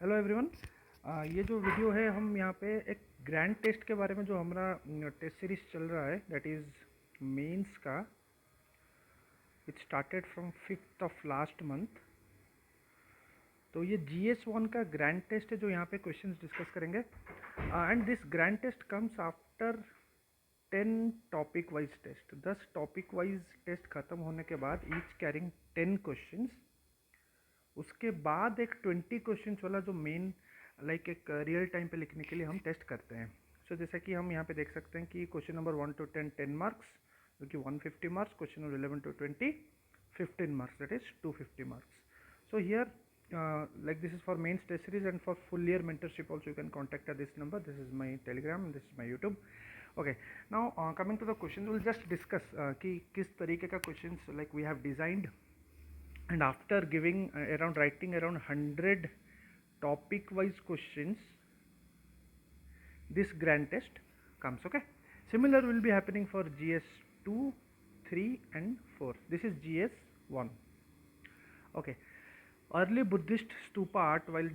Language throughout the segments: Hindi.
Hello everyone. ये जो वीडियो है हम यहाँ पे एक ग्रैंड टेस्ट के बारे में जो हमारा टेस्ट सीरीज चल रहा है दैट इज़ मेंस का। It started from 5th of last month. तो ये GS1 का ग्रैंड टेस्ट है जो यहाँ पे क्वेश्चंस डिस्कस करेंगे। And this grand test comes after 10 topic wise test. 10 topic wise test खत्म होने के बाद ईच कैरिंग 10 क्वेश्चंस। उसके बाद एक 20 क्वेश्चंस वाला जो मेन लाइक एक रियल टाइम पे लिखने के लिए हम टेस्ट करते हैं। सो जैसा कि हम यहाँ पे देख सकते हैं कि क्वेश्चन नंबर 1 to 10 10 मार्क्स, जो कि 150 marks. Question number 11 to 20 15 marks, that is 250 marks. So here like this is for mains test series and for full year mentorship also you can contact at this number. This is my telegram, this is my YouTube. Okay, now coming to the questions, we'll just discuss कि किस तरीके का questions like we have designed, and after giving around writing around 100 topic wise questions, this grand test comes. Okay, similar will be happening for GS2, 3 and 4. This is GS1. Okay, early Buddhist stupa art while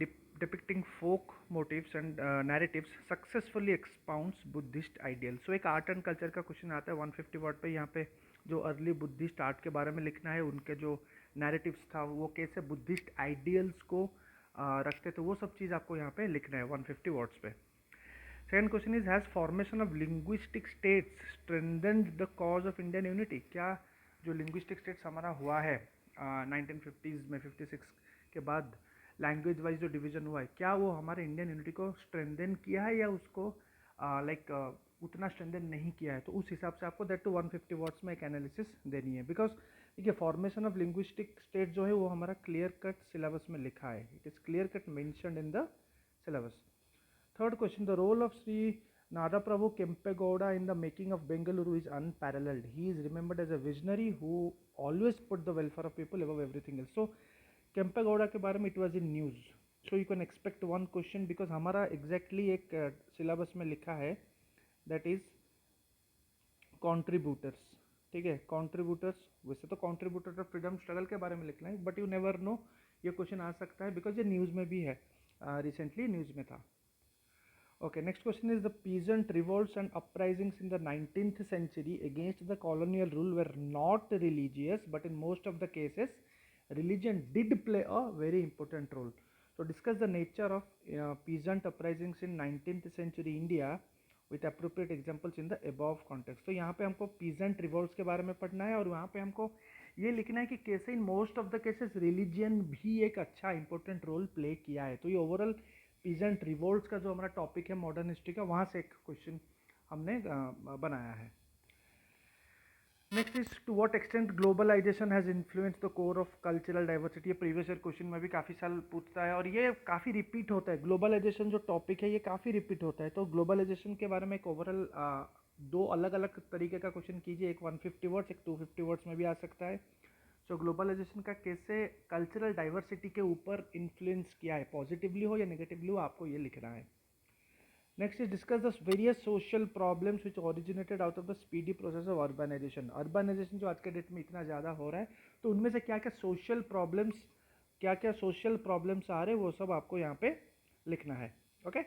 depicting folk motifs and narratives successfully expounds Buddhist ideals. So एक आर्ट एंड कल्चर का क्वेश्चन आता है 150 वर्ड पे। यहाँ पे जो अर्ली बुद्धिस्ट आर्ट के बारे में लिखना है, उनके जो नैरेटिव्स था वो कैसे बुद्धिस्ट आइडियल्स को रखते थे, वो सब चीज़ आपको यहाँ पे लिखना है 150 वर्ड्स पे। Second question is, has formation of linguistic states strengthened the cause of Indian unity? क्या जो लिंग्विस्टिक स्टेट्स हमारा हुआ है 1950s में 56 के बाद लैंग्वेज वाइज जो डिवीजन हुआ है, क्या वो हमारे इंडियन यूनिटी को स्ट्रेंथन किया है या उसको उतना स्ट्रेंथन नहीं किया है? तो उस हिसाब से आपको दैट टू 150 वर्ड्स में एक एनालिसिस देनी है। बिकॉज देखिए, फॉर्मेशन ऑफ लिंग्विस्टिक स्टेट जो है वो हमारा क्लियर कट सिलेबस में लिखा है, it is clear cut mentioned in the syllabus. Third question, the role of Sri Nadaprabhu Kempegowda in the making of Bengaluru is unparalleled. He is remembered as a visionary who always put the welfare of people above everything else. So Kempegowda के बारे में it was in news. So you can expect one question because हमारा exactly एक syllabus में लिखा है that is contributors. ठीक है, contributors, वैसे तो contributor ऑफ फ्रीडम स्ट्रगल के बारे में लिखना है, बट यू नेवर नो ये क्वेश्चन आ सकता है बिकॉज ये न्यूज़ में भी है, रिसेंटली न्यूज़ में था। Okay, next question is, the peasant revolts and uprisings in the 19th century against the colonial rule were not religious, but in most of the cases, religion did play a very important role. So discuss the nature of peasant uprisings in 19th century India with appropriate examples in the above context. तो यहाँ पे हमको peasant revolts के बारे में पढ़ना है और वहाँ पे हमको ये लिखना है कि कैसे in most of the cases religion भी एक अच्छा इंपॉर्टेंट रोल प्ले किया है। तो ये ओवरऑल पीजेंट रिवोल्ट्स का जो हमारा टॉपिक है मॉडर्न हिस्ट्री का, वहाँ से एक क्वेश्चन हमने बनाया है। Next is, to what extent globalisation has influenced the core of cultural diversity? ये प्रीवियस ईयर क्वेश्चन में भी काफ़ी साल पूछता है और ये काफ़ी रिपीट होता है। ग्लोबलाइजेशन जो टॉपिक है ये काफ़ी रिपीट होता है। तो ग्लोबलाइजेशन के बारे में एक ओवरऑल दो अलग अलग तरीके का क्वेश्चन कीजिए, एक 150 वर्ड्स, एक 250 वर्ड्स में भी आ सकता है। सो ग्लोबलाइजेशन का कैसे कल्चरल डाइवर्सिटी के ऊपर इन्फ्लुएंस किया है, पॉजिटिवली हो या नेगेटिवली हो, आपको ये लिखना है। Next is, discuss the various social problems which originated out of the speedy process of urbanisation. Urbanisation जो आज के डेट में इतना ज़्यादा हो रहा है, तो उनमें से क्या क्या सोशल प्रॉब्लम्स, क्या क्या सोशल प्रॉब्लम्स आ रहे हैं, वो सब आपको यहाँ पे लिखना है। Okay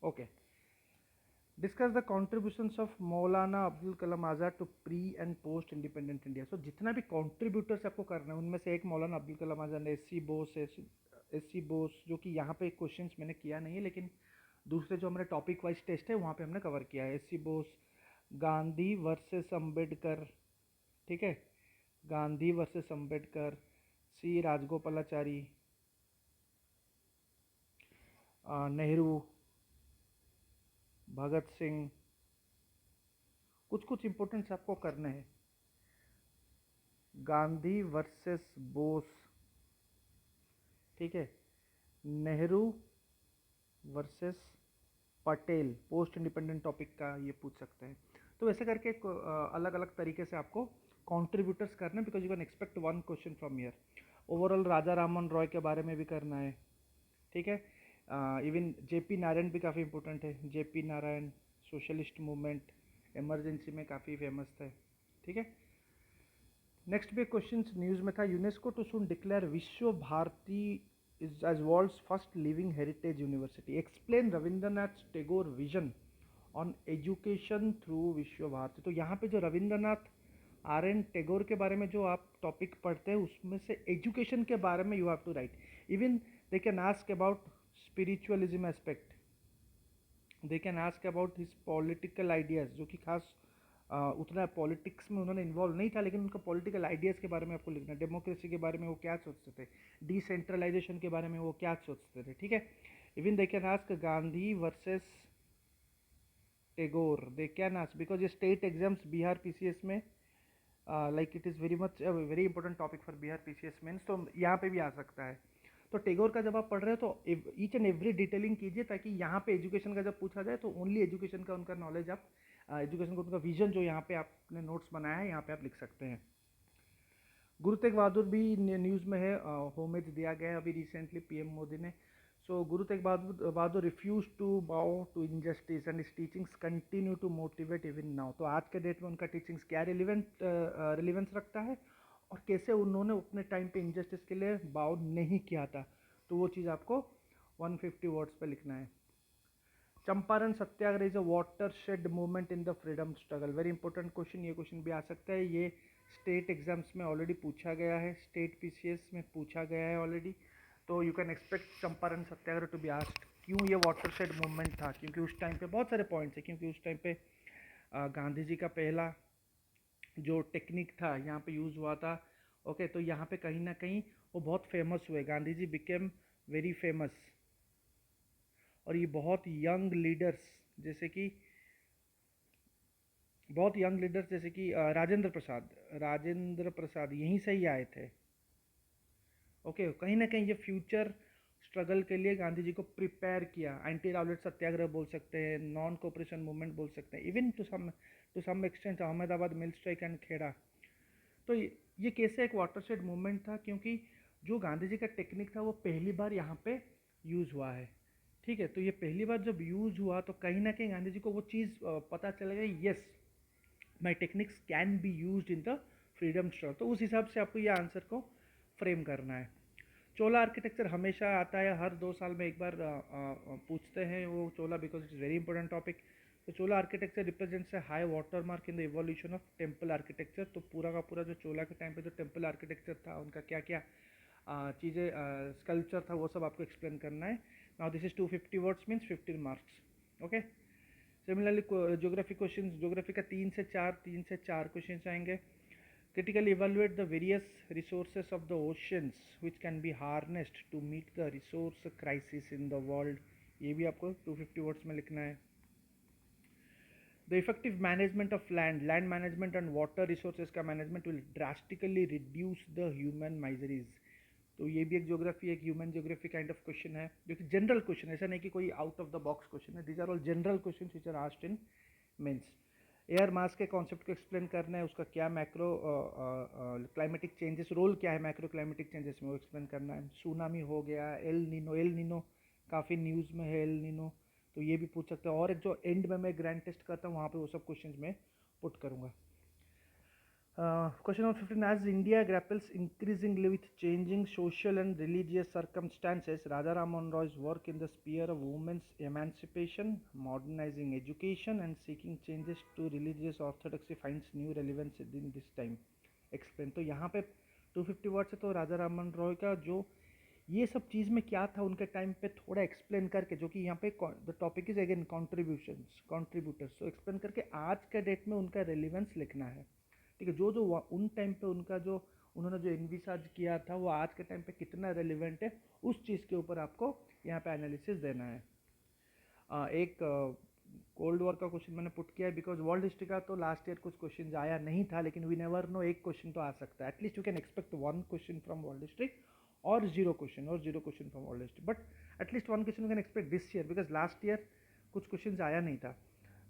okay, discuss the contributions of Maulana Abdul Kalam Azad to pre and post independent India. So जितना भी कॉन्ट्रीब्यूटर्स आपको करना है उनमें से एक मौलाना अब्दुल कलाम आज़ाद, एस सी बोस, जो कि यहाँ पे क्वेश्चंस मैंने किया नहीं है लेकिन दूसरे जो हमारे टॉपिक वाइज टेस्ट है वहाँ पे हमने कवर किया है। S C Bose, Gandhi versus Ambedkar, ठीक है, गांधी वर्सेस अम्बेडकर, सी राजगोपालाचारी, नेहरू, भगत सिंह, कुछ कुछ इंपॉर्टेंट्स आपको करने हैं। गांधी वर्सेस बोस, ठीक है, Nehru versus Patel, post independent topic का ये पूछ सकते हैं। तो ऐसे करके अलग अलग तरीके से आपको कॉन्ट्रीब्यूटर्स करना है because you can expect one question from year. Overall Raja Raman Roy के बारे में भी करना है, ठीक है। इवन जेपी नारायण भी काफ़ी इंपॉर्टेंट है। JP Narayan socialist movement, emergency में काफ़ी फेमस थे, ठीक है। नेक्स्ट भी क्वेश्चन न्यूज़ में था, UNESCO to soon declare Vishwa Bharati is as world's first living heritage university, explain Rabindranath Tagore vision on education through Vishwa Bharati. तो यहाँ पे जो रविंद्रनाथ आर एन टैगोर के बारे में जो आप टॉपिक पढ़ते हैं उसमें से एजुकेशन के बारे में you have to write. Even they can ask about spiritualism aspect, they can ask about his political ideas, जो कि खास उतना पॉलिटिक्स में उन्होंने इन्वॉल्व नहीं था, लेकिन उनका पॉलिटिकल आइडियाज़ के बारे में आपको लिखना है। डेमोक्रेसी के बारे में वो क्या सोचते थे, डिसेंट्रलाइजेशन के बारे में वो क्या सोचते थे, ठीक है। Even they can ask Gandhi versus Tagore, they can ask, because ये स्टेट एग्जाम्स बिहार पीसीएस में like it is very much very important topic for Bihar PCS mains, तो यहाँ पे भी आ सकता है। तो टैगोर का जब आप पढ़ रहे हो तो ईच एंड एवरी डिटेलिंग कीजिए, ताकि यहाँ पे एजुकेशन का जब पूछा जाए तो ओनली एजुकेशन का उनका नॉलेज आप एजुकेशन का उनका विजन जो यहाँ पे आपने नोट्स बनाया है यहाँ पे आप लिख सकते हैं। गुरु तेग बहादुर भी न्यूज़ में है, होमेज दिया गया है अभी रिसेंटली पीएम मोदी ने। So Guru Tegh Bahadur refuse to bow to injustice and his teachings continue to motivate even now. तो आज के डेट में उनका टीचिंग्स क्या रिलेवेंस रखता है और कैसे उन्होंने अपने टाइम पे इनजस्टिस के लिए बाउ नहीं किया था, तो वो चीज़ आपको 150 वर्ड्स पे लिखना है। Champaran Satyagraha is a watershed movement in the freedom struggle, very important question, ये क्वेश्चन भी आ सकता है। ये स्टेट एग्जाम्स में ऑलरेडी पूछा गया है, स्टेट पीसीएस में पूछा गया है ऑलरेडी, तो you can expect Champaran Satyagraha to be asked. क्यों ये वाटर शेड मूवमेंट था, क्योंकि उस टाइम पे बहुत सारे पॉइंट्स है, क्योंकि उस टाइम पे गांधी जी का पहला जो टेक्निक था यहाँ पे यूज़ हुआ था। ओके, तो यहाँ पे कहीं ना कहीं वो बहुत फेमस हुए, Gandhi ji became very famous. और ये बहुत यंग लीडर्स जैसे कि राजेंद्र प्रसाद यहीं से ही आए थे। ओके, कहीं ना कहीं ये फ्यूचर स्ट्रगल के लिए गांधी जी को प्रिपेयर किया। एंटी रावलेट सत्याग्रह बोल सकते हैं, नॉन कोऑपरेशन मूवमेंट बोल सकते हैं, even to some extent Ahmedabad mill strike and Kheda. तो ये कैसे एक वाटरशेड मूवमेंट था, क्योंकि जो गांधी जी का टेक्निक था वो पहली बार यहाँ पे यूज़ हुआ है, ठीक है। तो ये पहली बार जब यूज़ हुआ तो कहीं ना कहीं गांधी जी को वो चीज़ पता चल गई, yes my techniques can be use in the freedom struggle. तो उस हिसाब से आपको ये आंसर को फ्रेम करना है। चोला आर्किटेक्चर हमेशा आता है, हर 2 साल में एक बार पूछते हैं वो Chola, because it is very important topic. तो Chola architecture represents a high water mark in the evolution of temple architecture. तो पूरा का पूरा जो चोला के टाइम पे जो टेम्पल आर्किटेक्चर था, उनका क्या क्या चीज़ें स्कल्पचर था, वो सब आपको एक्सप्लेन करना है। Now this is 250 words means 15 marks. Okay, similarly geography question, geography का 3 से 4 क्वेश्चन आएंगे। Critically evaluate the various resources of the oceans which can be harnessed to meet the resource crisis in the world, ये भी आपको 250 वर्ड्स में लिखना है। The effective management of land management and water resources का management will drastically reduce the human miseries। तो ये भी एक ज्योग्राफी, एक human geography kind of question है, जो कि जनरल क्वेश्चन है, ऐसा नहीं कि कोई out of the box question है। These are all general question which are asked in mains. Air mass के कॉन्सेप्ट को एक्सप्लेन करना है, उसका क्या मैक्रो क्लाइमेटिक चेंजेस रोल क्या है मैक्रो क्लाइमेटिक चेंजेस में, वो एक्सप्लेन करना है। सुनामी हो गया, एल नीनो काफ़ी न्यूज़ में है एल नीनो, तो ये भी पूछ सकते हैं। और एक जो एंड में मैं ग्रैंड टेस्ट करता हूँ वहाँ पे वो सब क्वेश्चन में पुट करूँगा। Question number 15, as India grapples increasingly with changing social and religious circumstances, Raja Ram Mohan Roy's work in the sphere of women's emancipation, modernizing education and seeking changes to religious orthodoxy finds new relevance in this time. Explain। तो यहाँ पे 250 वर्ड से तो राजा राममोहन रॉय का जो ये सब चीज़ में क्या था उनके टाइम पे थोड़ा एक्सप्लेन करके, जो कि यहाँ पे the topic is again contributors, तो एक्सप्लेन करके आज के डेट में उनका रेलिवेंस लिखना है, ठीक है। जो उन टाइम पे उनका जो उन्होंने जो एनविसाज किया था वो आज के टाइम पे कितना रेलिवेंट है, उस चीज़ के ऊपर आपको यहाँ पे एनालिसिस देना है। एक कोल्ड वॉर का क्वेश्चन मैंने पुट किया है, बिकॉज वर्ल्ड हिस्ट्री का तो लास्ट ईयर कुछ क्वेश्चन आया नहीं था, लेकिन वी नेवर नो, एक क्वेश्चन तो आ सकता है। At least you can expect 1 question from world history और 0 question from world history, but at least 1 question you can expect this year, because last year कुछ क्वेश्चन आया नहीं था।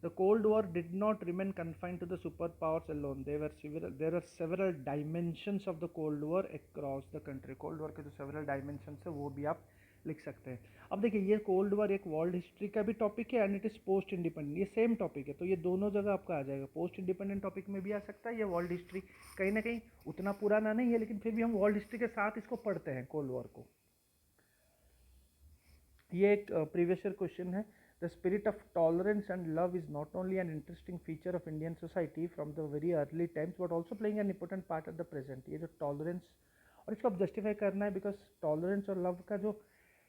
The Cold War did not remain confined to the superpowers alone. There are several dimensions of the Cold War across the country. Cold War के जो several dimensions है वो भी आप लिख सकते हैं। अब देखिए ये कोल्ड वॉर एक वर्ल्ड हिस्ट्री का भी टॉपिक है and it is post independent, ये सेम टॉपिक है, तो ये दोनों जगह आपका आ जाएगा। पोस्ट इंडिपेंडेंट टॉपिक में भी आ सकता है, ये वर्ल्ड हिस्ट्री कहीं ना कहीं उतना पुराना नहीं है लेकिन फिर भी हम वर्ल्ड हिस्ट्री के साथ इसको पढ़ते हैं कोल्ड वॉर को। ये एक प्रीवियस ईयर क्वेश्चन है। The spirit of tolerance and love is not only an interesting feature of Indian society from the very early times but also playing an important part at the present. ये जो टॉलरेंस, और इसको आप जस्टिफाई करना है बिकॉज टॉलरेंस और लव का जो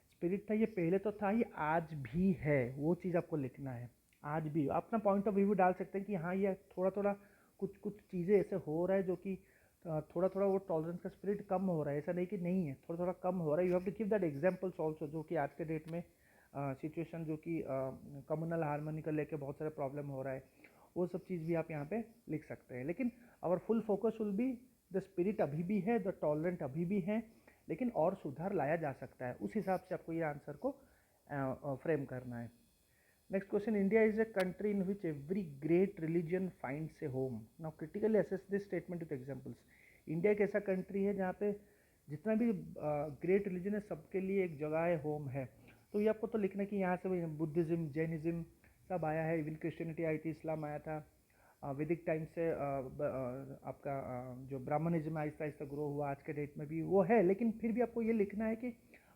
स्पिरिट था ये पहले तो था, ये आज भी है, वो चीज़ आपको लिखना है। आज भी अपना पॉइंट ऑफ व्यू डाल सकते हैं कि हाँ ये थोड़ा थोड़ा कुछ कुछ चीज़ें ऐसे हो रहा है जो कि थोड़ा थोड़ा वो टॉलरेंस का स्पिरिट कम हो रहा है, ऐसा नहीं कि नहीं है, थोड़ा थोड़ा कम हो रहा है। You have to give that examples also, जो कि आज के डेट में सिचुएशन जो कि कम्युनल हार्मनी को लेके बहुत सारे प्रॉब्लम हो रहा है, वो सब चीज़ भी आप यहाँ पे लिख सकते हैं। लेकिन our full focus will be the spirit अभी भी है, द टॉलरेंट अभी भी है, लेकिन और सुधार लाया जा सकता है, उस हिसाब से आपको ये आंसर को फ्रेम करना है। Next question, India is a country in which every great religion finds a home. Now critically assess this statement with examples. India एक ऐसा कंट्री है जहाँ पे जितना भी ग्रेट रिलीजन है सबके लिए एक जगह है, होम है। तो ये आपको तो लिखना है कि यहाँ से बुद्धिज़्म, जैनिज़्म सब आया है, इवन क्रिश्चियनिटी आई थी, इस्लाम आया था, वैदिक टाइम से आपका जो ब्राह्मणिज्म आहिस्ता आहिस्ता ग्रो हुआ, आज के डेट में भी वो है। लेकिन फिर भी आपको ये लिखना है कि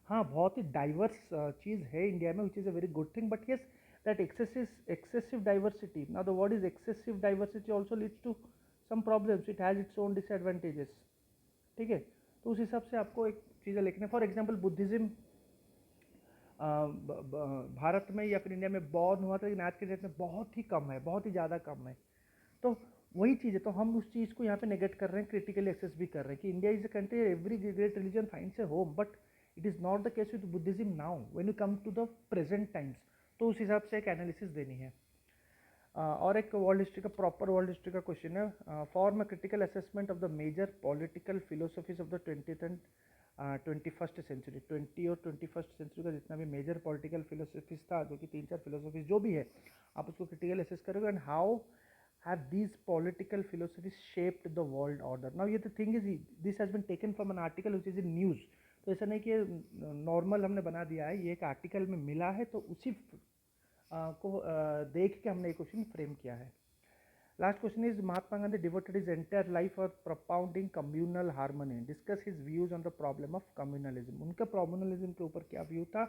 हाँ बहुत ही डाइवर्स चीज़ है इंडिया में, which is a very good thing, but yes that excessive diversity, now the word is excessive diversity also leads to some problems, it has its own disadvantages, ठीक है। तो उस हिसाब से आपको एक चीज़ें लिखना है। फॉर एग्जाम्पल बुद्धिज़्म भारत में या फिर इंडिया में बॉर्न हुआ था, लेकिन आज के डेट में बहुत ही कम है, बहुत ही ज़्यादा कम है। तो वही चीज़ है, तो हम उस चीज़ को यहाँ पे नेगेट कर रहे हैं, क्रिटिकली एक्सेस भी कर रहे हैं कि India is a country every great religion finds a home, but it is not the case with Buddhism now when you come to the present times. तो उस हिसाब से एक एनालिसिस देनी है। और एक वर्ल्ड हिस्ट्री का, प्रॉपर वर्ल्ड हिस्ट्री का क्वेश्चन है, form a critical assessment of the major political philosophies of the 20th and 21st century. 20 और 21st सेंचुरी का जितना भी मेजर पॉलिटिकल फिलोसफीज था, जो कि 3-4 फिलोसफीज जो भी है, आप उसको क्रिटिकल असेस करोगे। And how have these political philosophies shaped the world order? Now ये the thing is this has been taken from an article which is in news, तो ऐसा नहीं कि नॉर्मल हमने बना दिया है, ये एक आर्टिकल में मिला है, तो उसी को देख के हमने ये क्वेश्चन फ्रेम किया है। Last question is, Mahatma Gandhi devoted his entire life for propounding communal harmony, discuss his views on the problem of communalism. उनका कम्युनलिज्म के ऊपर क्या व्यू था,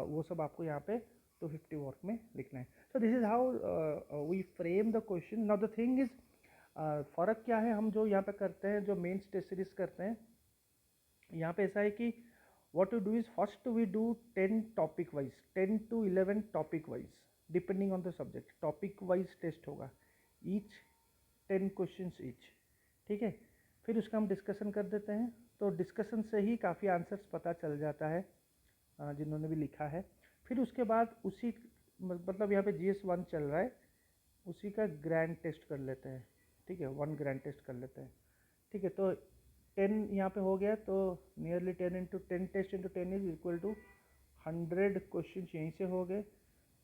वो सब आपको यहाँ पे 250 वर्क में लिखना है। So this is how we frame the question. Now the thing is, फ़र्क क्या है हम जो यहाँ पे करते हैं, जो मेन टेस्ट सीरीज करते हैं, यहाँ पे ऐसा है कि what you do is first we do 10 topic wise, 10 to 11 topic wise depending on the subject, topic wise test होगा, each 10 questions each, ठीक है। फिर उसका हम डिस्कशन कर देते हैं, तो डिस्कशन से ही काफ़ी आंसर्स पता चल जाता है जिन्होंने भी लिखा है। फिर उसके बाद उसी मतलब यहाँ पे GS1 चल रहा है, उसी का ग्रैंड टेस्ट कर लेते हैं, ठीक है, 1 ग्रैंड टेस्ट कर लेते हैं, ठीक है। तो 10 यहाँ पे हो गया, तो nearly 10 into 10 test into 10 is equal to 100 question यहीं से हो गए,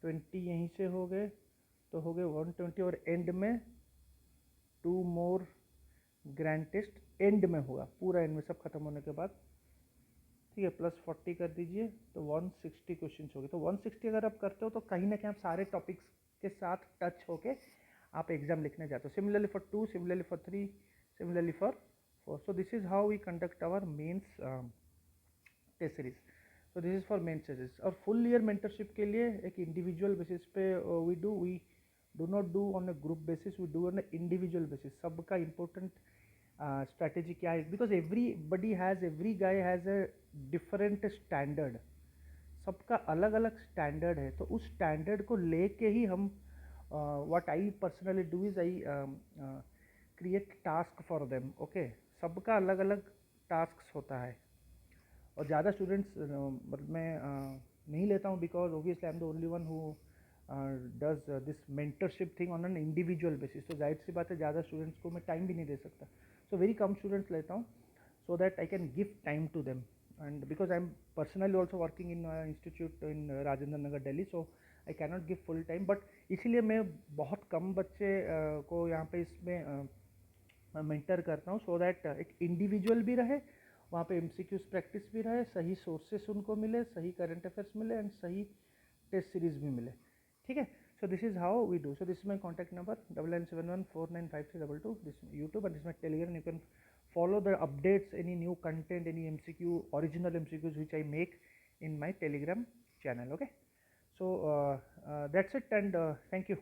20 यहीं से हो गए, तो हो गए 120, और एंड में 2 मोर ग्रैंड टेस्ट एंड में होगा, पूरा एंड में सब खत्म होने के बाद, ठीक है। प्लस 40 कर दीजिए, तो 160 क्वेश्चन हो गए। तो 160 अगर आप करते हो तो कहीं ना कहीं आप सारे टॉपिक्स के साथ टच होके आप एग्जाम लिखने जाते हो। Similarly for 2, similarly for 3, similarly for 4. So this is how we conduct our mains test series. So this is for main series. और full year mentorship के लिए एक individual basis पे we do not do on a group basis, we do on a individual basis. सबका important strategy क्या है, because every guy has a different standard, सबका अलग अलग स्टैंडर्ड है, तो उस स्टैंडर्ड को लेके ही हम what I personally do is I create task for them, okay। सबका अलग अलग टास्क होता है, और ज़्यादा स्टूडेंट्स मैं नहीं लेता हूँ, because obviously I am the only one who does this mentorship thing on an individual basis. तो जाहिर सी बात है ज़्यादा स्टूडेंट्स को मैं टाइम भी नहीं दे सकता, सो वेरी कम स्टूडेंट्स लेता हूँ, so that I can give time to them, and because I am personally also working in institute in Rajendra Nagar Delhi, so I can not give full time, but इसीलिए मैं बहुत कम बच्चे को यहाँ पे इसमें मेंटर करता हूँ, सो दैट एक इंडिविजुअल भी रहे वहाँ पे MCQs प्रैक्टिस भी रहे, सही सोर्सेस उनको मिले, सही करंट अफेयर्स मिले एंड सही टेस्ट सीरीज भी मिले, ठीक है. So this is how we do. So this is my contact number 9971495322. This is YouTube and this is my Telegram. You can follow the updates, any new content, any MCQ, original MCQs which I make in my Telegram channel. Okay. So that's it, and thank you.